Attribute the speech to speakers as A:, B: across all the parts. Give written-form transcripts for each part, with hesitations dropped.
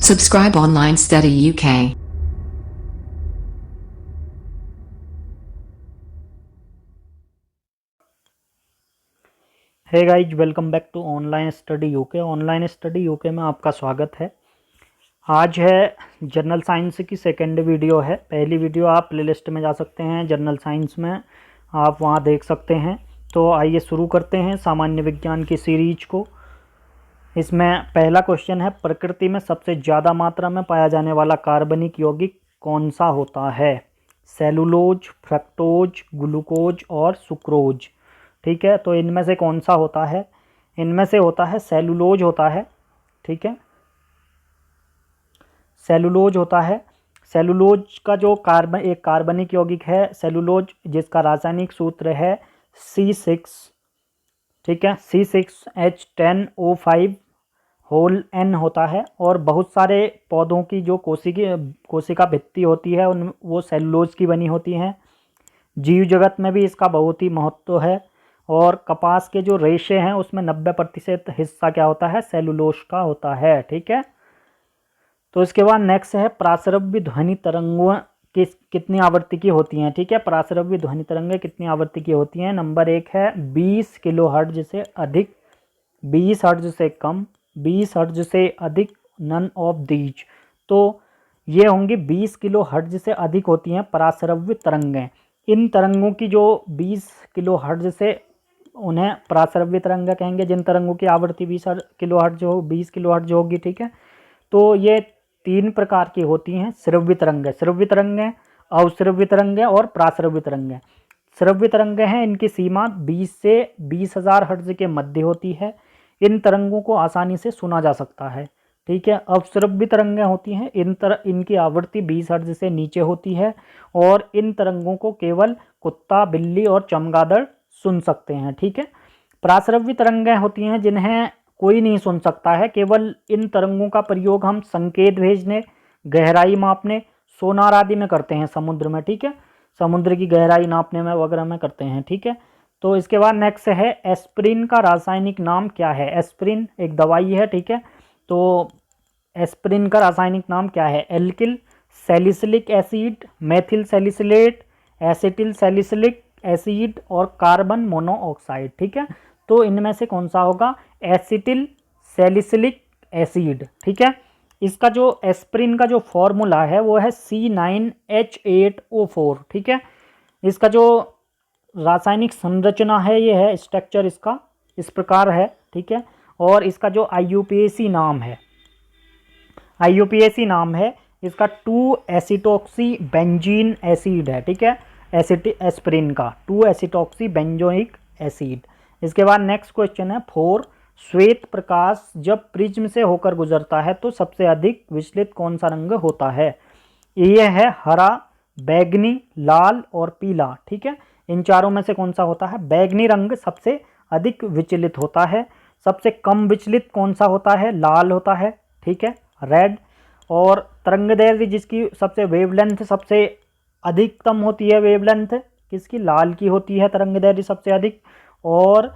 A: Subscribe Online Study UK.
B: Hey guys, welcome back to online study UK. Online study UK में आपका स्वागत है। आज है जनरल साइंस की सेकेंड वीडियो है। पहली वीडियो आप प्लेलिस्ट में जा सकते हैं, जनरल साइंस में आप वहां देख सकते हैं। तो आइए शुरू करते हैं सामान्य विज्ञान की सीरीज को। इसमें पहला क्वेश्चन है, प्रकृति में सबसे ज़्यादा मात्रा में पाया जाने वाला कार्बनिक यौगिक कौन सा होता है? सेलुलोज, फ्रक्टोज, ग्लूकोज और सुक्रोज। ठीक है, तो इनमें से कौन सा होता है? इनमें से होता है सेलुलोज होता है। ठीक है, सेलुलोज होता है। सेलुलोज का जो एक कार्बनिक यौगिक है सेलुलोज, जिसका रासायनिक सूत्र है C6। ठीक है, C6H10O5 होल N होता है। और बहुत सारे पौधों की जो कोशिका भित्ति होती है उन वो सेलुलोज की बनी होती हैं। जीव जगत में भी इसका बहुत ही महत्व है। और कपास के जो रेशे हैं उसमें 90% हिस्सा क्या होता है? सेलुलोज का होता है। ठीक है, तो इसके बाद नेक्स्ट है, प्रासरव्य ध्वनि तरंगों कितनी आवृत्ति की होती हैं? ठीक है, प्रासरव्य ध्वनि तरंगें कितनी आवृत्ति की होती हैं? नंबर 1 है 20 किलो हर्ट्ज से अधिक, 20 हर्ट्ज से कम, 20 हर्ट्ज से अधिक, नन ऑफ दीज। तो ये होंगी 20 किलो हर्ट्ज से अधिक होती हैं प्रासरव्य तरंगें। इन तरंगों की जो 20 किलो हर्ट्ज से, उन्हें प्रासरव्य तरंग कहेंगे। जिन तरंगों की आवृत्ति 20 किलो हर्ट्ज होगी। ठीक है, तो ये 3 प्रकार की होती हैं श्रव्य तरंगें, अवश्रव्य तरंगें और प्रासरव्य तरंगें। श्रव्य तरंगें हैं, इनकी सीमा 20 से 20,000 हर्ट्ज के मध्य होती है। इन तरंगों को आसानी से सुना जा सकता है। ठीक है, अवश्रव्य तरंगें होती हैं, इनकी आवृत्ति 20 हर्ट्ज से नीचे होती है और इन तरंगों को केवल कुत्ता, बिल्ली और चमगादड़ सुन सकते हैं। ठीक है, प्रासरव्य तरंगें होती हैं जिन्हें कोई नहीं सुन सकता है। केवल इन तरंगों का प्रयोग हम संकेत भेजने, गहराई मापने, सोनार आदि में करते हैं समुद्र में। ठीक है, समुद्र की गहराई नापने में वगैरह में करते हैं। ठीक है, तो इसके बाद नेक्स्ट है, एस्प्रिन का रासायनिक नाम क्या है? एस्प्रिन एक दवाई है। ठीक है, तो एस्प्रिन का रासायनिक नाम क्या है? Alkyl salicylic acid, methyl salicylate, acetyl salicylic acid और कार्बन मोनोऑक्साइड। ठीक है, तो इनमें से कौन सा होगा? Acetyl salicylic acid. ठीक है, इसका जो एस्प्रिन का जो फॉर्मूला है वो है C9H8O4। ठीक है, इसका जो रासायनिक संरचना है, ये है स्ट्रक्चर इसका इस प्रकार है। ठीक है, और इसका जो IUPAC नाम है इसका 2 एसिटॉक्सी बेंजीन एसिड है। ठीक है, एस्प्रिन का 2 एसिटॉक्सी बेंजोइक एसिड। इसके बाद नेक्स्ट क्वेश्चन है 4, श्वेत प्रकाश जब प्रिज्म से होकर गुजरता है तो सबसे अधिक विचलित कौन सा रंग होता है? ये है हरा, बैगनी, लाल और पीला। ठीक है, इन चारों में से कौन सा होता है? बैगनी रंग सबसे अधिक विचलित होता है। सबसे कम विचलित कौन सा होता है? लाल होता है। ठीक है, रेड। और तरंगदैर्घ्य जिसकी सबसे वेवलेंथ सबसे अधिकतम होती है, वेवलेंथ किसकी? लाल की होती है तरंगदैर्घ्य सबसे अधिक। और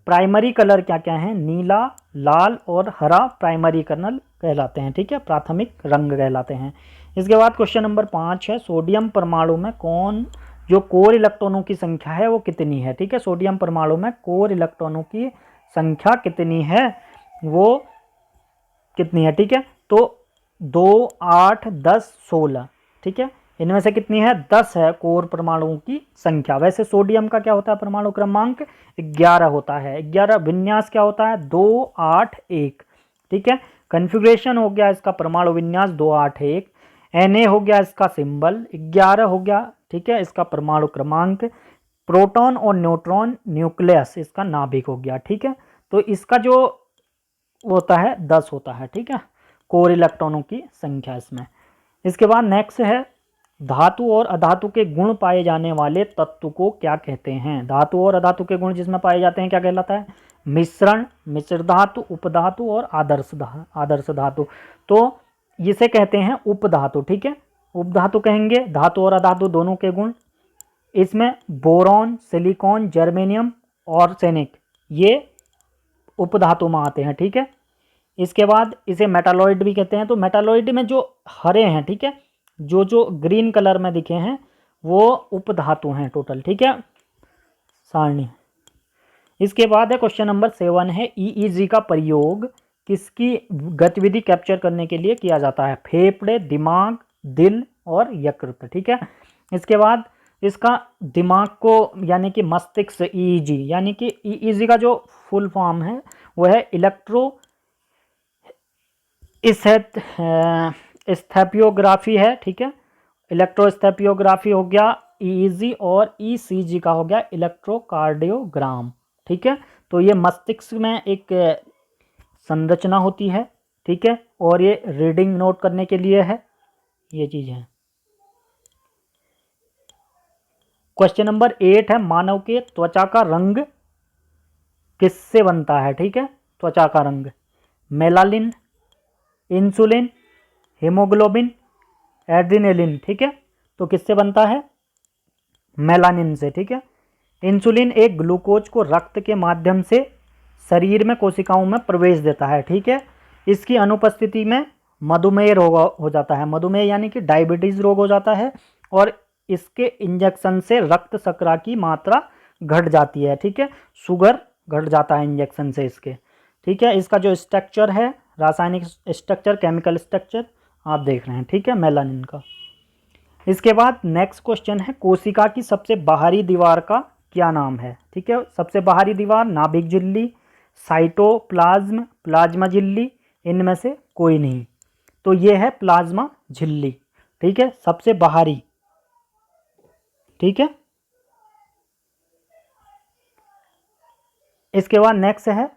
B: प्राइमरी कलर क्या क्या है? नीला, लाल और हरा प्राइमरी कलर कहलाते हैं। ठीक है, प्राथमिक रंग कहलाते हैं। इसके बाद क्वेश्चन नंबर 5 है, सोडियम परमाणु में जो कोर इलेक्ट्रॉनों की संख्या है वो कितनी है? ठीक है, सोडियम परमाणु में कोर इलेक्ट्रॉनों की संख्या कितनी है, वो कितनी है? ठीक है, तो 2, 8, 10, 16। ठीक है, इनमें से कितनी है? 10 है कोर परमाणुओं की संख्या। वैसे सोडियम का क्या होता है? परमाणु क्रमांक 11 होता है। 11 विन्यास क्या होता है? 2, 8, 1। ठीक है, कन्फिग्रेशन हो गया इसका परमाणु विन्यास 2, 8, 1। Na हो गया इसका सिंबल, 11 हो गया। ठीक है, इसका परमाणु क्रमांक। प्रोटॉन और न्यूट्रॉन न्यूक्लियस इसका नाभिक हो गया। ठीक है, तो इसका जो होता है 10 होता है। ठीक है, कोर इलेक्ट्रॉनों की संख्या इसमें। इसके बाद नेक्स्ट है, धातु और अधातु के गुण पाए जाने वाले तत्व को क्या कहते हैं? धातु और अधातु के गुण जिसमें पाए जाते हैं क्या कहलाता है? मिश्रण, मिश्र धातु, उपधातु और आदर्श धातु। तो इसे कहते हैं उपधातु। ठीक है, उपधातु कहेंगे धातु और अधातु दोनों के गुण। इसमें बोरॉन, सिलिकॉन, जर्मेनियम और सेनिक ये उपधातु में आते हैं। ठीक है, इसके बाद इसे मेटालॉइड भी कहते हैं। तो मेटालॉइड में जो हरे हैं, ठीक है, जो जो ग्रीन कलर में दिखे हैं वो उपधातु हैं टोटल, ठीक है, सारणी। इसके बाद है क्वेश्चन नंबर 7 है ईईजी का प्रयोग किसकी गतिविधि कैप्चर करने के लिए किया जाता है? फेफड़े, दिमाग, दिल और यकृत, ठीक है। इसके बाद इसका दिमाग को यानी कि मस्तिष्क, ईईजी यानी कि ईईजी का जो फुल फॉर्म है वो है इलेक्ट्रो स्थैपियोग्राफी है, ठीक है। इलेक्ट्रोस्थैपियोग्राफी हो गया ईईजी, और ईसीजी का हो गया इलेक्ट्रोकार्डियोग्राम, ठीक है। तो ये मस्तिष्क में एक संरचना होती है, ठीक है, और ये रीडिंग नोट करने के लिए है, ये चीज़ है। क्वेश्चन नंबर 8 है मानव के त्वचा का रंग किससे बनता है? ठीक है, त्वचा का रंग मेलानिन, इंसुलिन, हीमोग्लोबिन, एड्रिनलिन, ठीक है। तो किससे बनता है? मेलानिन से, ठीक है। इंसुलिन एक ग्लूकोज को रक्त के माध्यम से शरीर में कोशिकाओं में प्रवेश देता है, ठीक है। इसकी अनुपस्थिति में मधुमेह रोग हो जाता है, मधुमेह यानी कि डायबिटीज रोग हो जाता है, और इसके इंजेक्शन से रक्त शर्करा की मात्रा घट जाती है, ठीक है, शुगर घट जाता है इंजेक्शन से इसके, ठीक है। इसका जो स्ट्रक्चर है, रासायनिक स्ट्रक्चर, केमिकल स्ट्रक्चर आप देख रहे हैं, ठीक है, मेलानिन का। इसके बाद नेक्स्ट क्वेश्चन है कोशिका की सबसे बाहरी दीवार का क्या नाम है? ठीक है, सबसे बाहरी दीवार नाभिक झिल्ली, साइटोप्लाज्म, प्लाज्मा झिल्ली, इनमें से कोई नहीं। तो ये है प्लाज्मा झिल्ली, ठीक है, सबसे बाहरी, ठीक है। इसके बाद नेक्स्ट है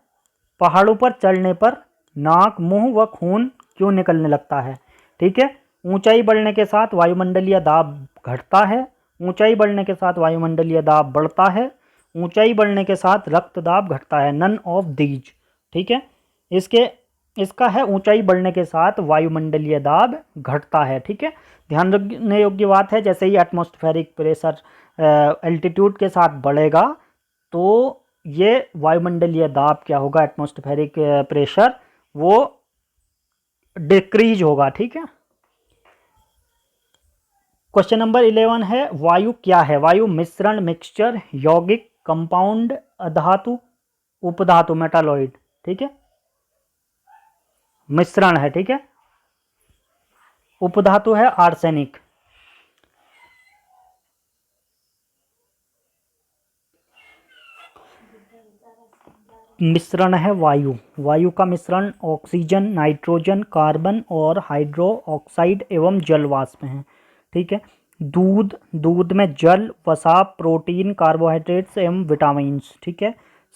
B: पहाड़ों पर चढ़ने पर नाक, मुंह व खून क्यों निकलने लगता है? ठीक है, ऊंचाई बढ़ने के साथ वायुमंडलीय दाब घटता है, ऊंचाई बढ़ने के साथ वायुमंडलीय दाब बढ़ता है, ऊंचाई बढ़ने के साथ रक्त दाब घटता है, नन ऑफ दीज, ठीक है। इसका है ऊंचाई बढ़ने के साथ वायुमंडलीय दाब घटता है, ठीक है। ध्यान रखने योग्य बात है, जैसे ही एटमॉस्फेरिक प्रेशर एल्टीट्यूड के साथ बढ़ेगा तो ये वायुमंडलीय दाब क्या होगा, एटमॉस्फेरिक प्रेशर वो डिक्रीज होगा, ठीक है। क्वेश्चन नंबर 11 है वायु क्या है? वायु मिश्रण, मिक्सचर, यौगिक, कंपाउंड, अधातु, उपधातु, मेटालॉइड, ठीक है, मिश्रण है, ठीक है। उपधातु है आर्सेनिक। मिश्रण है वायु, वायु का मिश्रण ऑक्सीजन, नाइट्रोजन, कार्बन और हाइड्रो ऑक्साइड एवं जल वाष्प हैं, ठीक है। दूध, दूध में जल, वसा, प्रोटीन, कार्बोहाइड्रेट्स एवं विटामिन्स, ठीक है।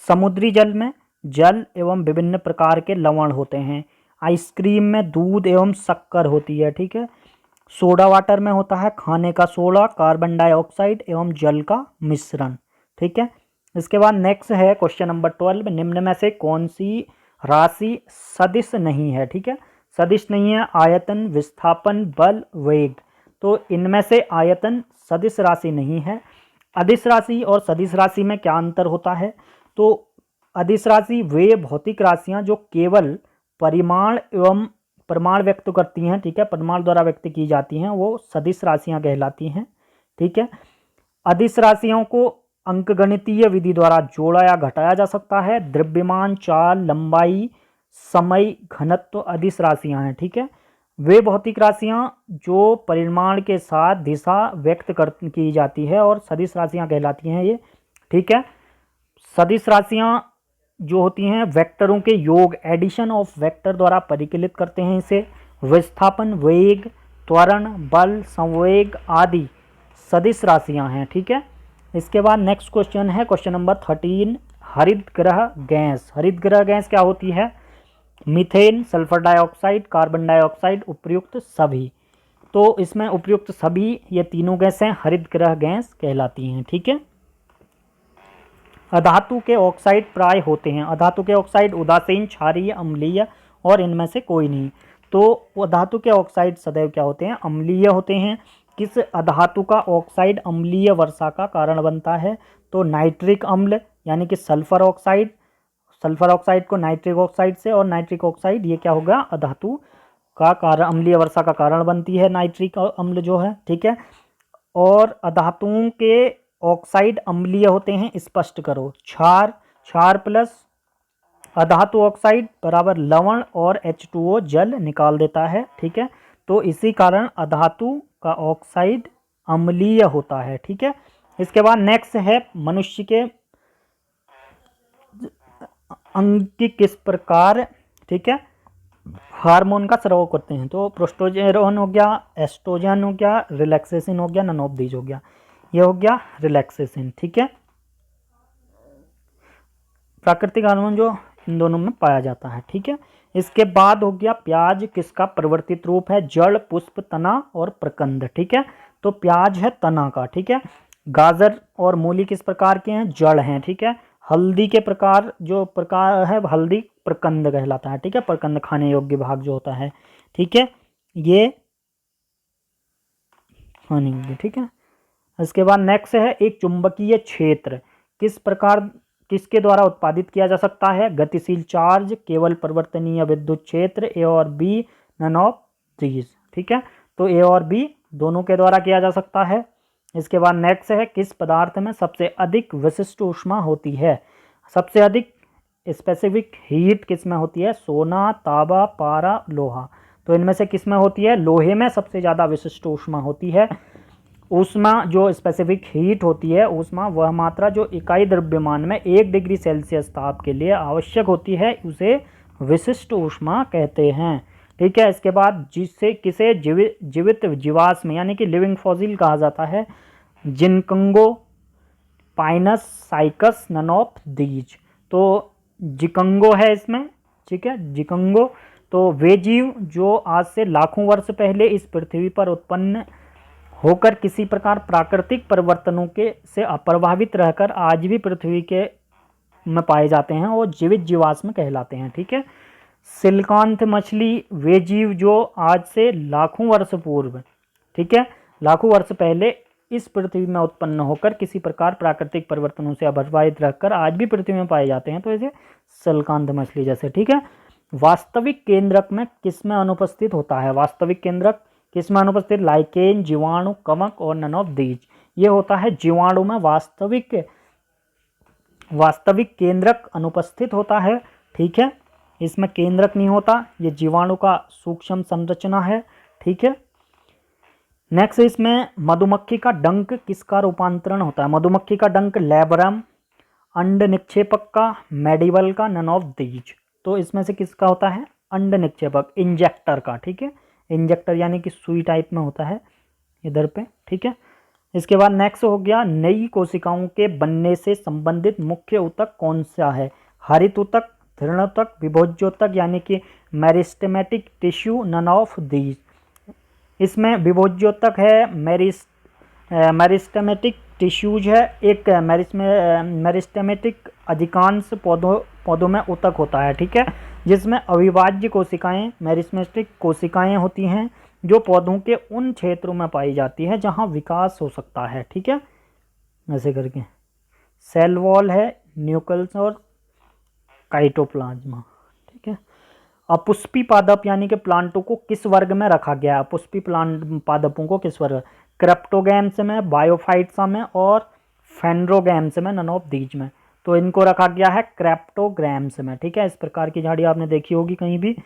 B: समुद्री जल में जल एवं विभिन्न प्रकार के लवण होते हैं। आइसक्रीम में दूध एवं शक्कर होती है, ठीक है। सोडा वाटर में होता है खाने का सोडा, कार्बन डाइऑक्साइड एवं जल का मिश्रण, ठीक है। इसके बाद नेक्स्ट है क्वेश्चन नंबर 12, निम्न में से कौन सी राशि सदिश नहीं है? ठीक है, सदिश नहीं है आयतन, विस्थापन, बल, वेग। तो इनमें से आयतन सदिश राशि नहीं है। अदिश राशि और सदिश राशि में क्या अंतर होता है? तो अदिश राशि वे भौतिक राशियां जो केवल परिमाण एवं प्रमाण व्यक्त करती हैं, ठीक है, प्रमाण द्वारा व्यक्त की जाती हैं, वो सदिश राशियां कहलाती हैं, ठीक है। अदिश राशियों को अंकगणितीय विधि द्वारा जोड़ा या घटाया जा सकता है। द्रव्यमान, चाल, लंबाई, समय, घनत्व अदिश राशियां हैं, ठीक है। वे भौतिक राशियां जो परिमाण के साथ दिशा व्यक्त की जाती है और सदिश राशियां कहलाती हैं ये, ठीक है। सदिश राशियां जो होती हैं वेक्टरों के योग, एडिशन ऑफ वेक्टर द्वारा परिकलित करते हैं इसे। विस्थापन, वेग, त्वरण, बल, संवेग आदि सदिश राशियां हैं, ठीक है। इसके बाद नेक्स्ट क्वेश्चन है क्वेश्चन नंबर 13, हरित ग्रह गैस। हरित ग्रह गैस क्या होती है? Methane, sulphur dioxide, carbon dioxide, उपर्युक्त सभी। तो इसमें उपर्युक्त सभी ये तीनों गैसें हरित ग्रह गैस कहलाती हैं, ठीक है। अधातु के ऑक्साइड प्राय होते हैं। अधातु के ऑक्साइड उदासीन, क्षारीय, अम्लीय और इनमें से कोई नहीं। तो अधातु के ऑक्साइड सदैव क्या होते हैं? अम्लीय होते हैं। किस अधातु का ऑक्साइड अम्लीय वर्षा का कारण बनता है? तो नाइट्रिक अम्ल यानी कि सल्फर ऑक्साइड, सल्फर ऑक्साइड को नाइट्रिक ऑक्साइड से, और नाइट्रिक ऑक्साइड ये क्या हो गया, अधातु का कारण, अम्लीय वर्षा का कारण बनती है नाइट्रिक अम्ल जो है, ठीक है। और अधातुओं के ऑक्साइड अम्लीय होते हैं, स्पष्ट करो। क्षार, क्षार प्लस अधातु ऑक्साइड बराबर लवण और H2O जल निकाल देता है, ठीक है। तो इसी कारण अधातु का ऑक्साइड अम्लीय होता है, ठीक है। इसके बाद नेक्स्ट है मनुष्य के अंग की किस प्रकार, ठीक है, हार्मोन का स्राव करते हैं। तो प्रोस्टोजेरोन हो गया, एस्ट्रोजन हो गया, रिलैक्सेशन हो गया, नन ऑफ दीज हो गया। ये हो गया रिलैक्सेशन, ठीक है। प्राकृतिक हार्मोन जो इन दोनों में पाया जाता है, ठीक है। इसके बाद हो गया प्याज किसका परिवर्तित रूप है, जड़, पुष्प, तना और प्रकंद, ठीक है। तो प्याज है तना का, ठीक है। गाजर और मूली किस प्रकार के हैं, जड़ हैं, ठीक है। हल्दी के प्रकार, जो प्रकार है हल्दी प्रकंद कहलाता है, ठीक है। प्रकंद खाने योग्य भाग जो होता है, ठीक है, ये खाने योग्य, ठीक है। इसके बाद नेक्स्ट है एक चुंबकीय क्षेत्र किस प्रकार, किसके द्वारा उत्पादित किया जा सकता है, गतिशील चार्ज, केवल परिवर्तनीय विद्युत क्षेत्र, ए और बी, नन ऑफ दीज, ठीक है। तो ए और बी दोनों के द्वारा किया जा सकता है। इसके बाद नेक्स्ट है किस पदार्थ में सबसे अधिक विशिष्ट ऊष्मा होती है, सबसे अधिक स्पेसिफिक हीट किस में होती है, सोना, तांबा, पारा, लोहा। तो इनमें से किस में होती है, लोहे में सबसे ज़्यादा विशिष्ट ऊष्मा होती है। ऊष्मा जो स्पेसिफिक हीट होती है, ऊष्मा वह मात्रा जो इकाई द्रव्यमान में 1 डिग्री सेल्सियस ताप के लिए आवश्यक होती है, उसे विशिष्ट ऊष्मा कहते हैं, ठीक है। इसके बाद जिससे किसे जीवित जीवाश्म यानी कि लिविंग फॉसिल कहा जाता है, ginkgo, pinus, cycas, none of these. तो जिकंगो है इसमें, ठीक है, जिकंगो। तो वे जीव जो आज से लाखों वर्ष पहले इस पृथ्वी पर उत्पन्न होकर किसी प्रकार प्राकृतिक परिवर्तनों के से अप्रभावित रहकर आज भी पृथ्वी के में पाए जाते हैं, वो जीवित जीवाश्म कहलाते हैं, ठीक है। सिलकांथ मछली वे जीव जो आज से लाखों वर्ष पूर्व, ठीक है, लाखों वर्ष पहले इस पृथ्वी में उत्पन्न होकर किसी प्रकार प्राकृतिक परिवर्तनों से अप्रभावित रहकर आज भी पृथ्वी में पाए जाते हैं, तो इसे सिलकांथ मछली जैसे, ठीक है। वास्तविक केंद्रक में किसमें अनुपस्थित होता है, वास्तविक केंद्रक किसमें अनुपस्थित, लाइकेन, जीवाणु, कवक और नन ऑफ दीज। ये होता है जीवाणु में वास्तविक केंद्रक अनुपस्थित होता है, ठीक है। इसमें केंद्रक नहीं होता, ये जीवाणु का सूक्ष्म संरचना है, ठीक है। नेक्स्ट इसमें मधुमक्खी का डंक किसका रूपांतरण होता है, मधुमक्खी का डंक लेबरम, अंड निक्षेपक का, मेडिवल का, नन ऑफ दीज। तो इसमें से किसका होता है, अंड निक्षेपक, इंजेक्टर का, ठीक है। इंजेक्टर यानी कि सुई टाइप में होता है इधर पे, ठीक है। इसके बाद नेक्स्ट हो गया नई कोशिकाओं के बनने से संबंधित मुख्य ऊतक कौन सा है, हरित ऊतक, तृणोतक, विभोज्योतक यानी कि meristematic tissue, none of these. इसमें विभोज्योतक है, मेरिस्टेमेटिक टिश्यूज है, एक मेरिस्टेमेटिक अधिकांश पौधों में ऊतक होता है, ठीक है, जिसमें अविभाज्य कोशिकाएं मेरिस्टेमेटिक कोशिकाएं होती हैं जो पौधों के उन क्षेत्रों में पाई जाती है जहां विकास हो सकता है, ठीक है, ऐसे करके। सेल वॉल है, न्यूक्लियस और काइटोप्लाज्मा, ठीक है। अपुष्पी पादप यानी कि प्लांटों को किस वर्ग में रखा गया है, अपुष्पी प्लांट पादपों को किस वर्ग, क्रिप्टोगैम्स में, बायोफाइट्स में और फेंड्रोगैम्स में, नन ऑफ दीज में। तो इनको रखा गया है क्रिप्टोग्राम्स में, ठीक है। इस प्रकार की झाड़ी आपने देखी होगी कहीं भी।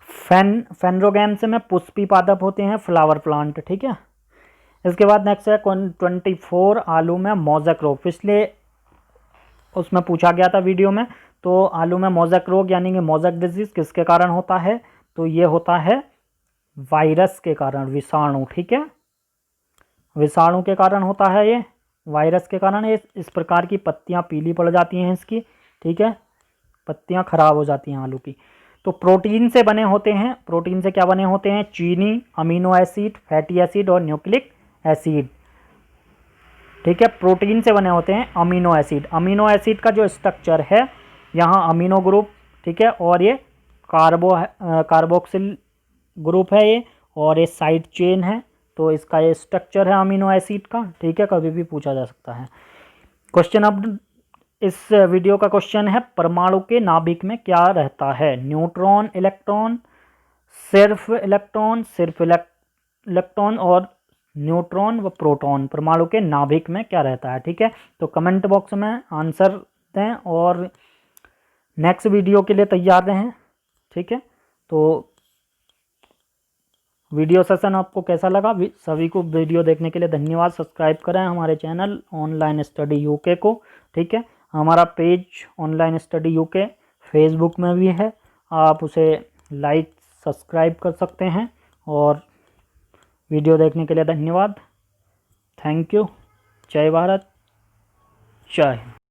B: फेंड्रोगैम्स में पुष्पी पादप होते हैं, फ्लावर प्लांट, ठीक है। इसके बाद नेक्स्ट है 24 आलू में मोज़ेक रोग, पिछले उसमें पूछा गया था वीडियो में। तो आलू में मोज़ेक रोग यानी कि मोज़ेक डिजीज किसके कारण होता है, तो ये होता है वायरस के कारण, विषाणु, ठीक है, विषाणु के कारण होता है, ये वायरस के कारण। ये इस प्रकार की पत्तियां पीली पड़ जाती हैं इसकी, ठीक है, पत्तियां खराब हो जाती हैं आलू की। तो प्रोटीन से बने होते हैं, प्रोटीन से क्या बने होते हैं, चीनी, अमीनो एसिड, फैटी एसिड और न्यूक्लिक एसिड, ठीक है। प्रोटीन से बने होते हैं अमीनो एसिड, अमीनो एसिड का जो स्ट्रक्चर है यहाँ अमीनो ग्रुप, ठीक है, और ये कार्बोक्सिल ग्रुप है ये, और ये साइड चेन है। तो इसका ये स्ट्रक्चर है अमीनो एसिड का, ठीक है, कभी भी पूछा जा सकता है। क्वेश्चन अब इस वीडियो का क्वेश्चन है परमाणु के नाभिक में क्या रहता है? न्यूट्रॉन, इलेक्ट्रॉन, सिर्फ इलेक्ट्रॉन और न्यूट्रॉन व प्रोटॉन। परमाणु के नाभिक में क्या रहता है? ठीक है, तो कमेंट बॉक्स में आंसर दें और नेक्स्ट वीडियो के लिए तैयार रहें। ठीक है, तो वीडियो सेशन आपको कैसा लगा? सभी को वीडियो देखने के लिए धन्यवाद। सब्सक्राइब करें हमारे चैनल ऑनलाइन स्टडी यूके को। ठीक है, हमारा page online study UK Facebook में भी है, आप उसे लाइक सब्सक्राइब कर सकते हैं। और वीडियो देखने के लिए धन्यवाद। Thank you. जय भारत, जय हिंद।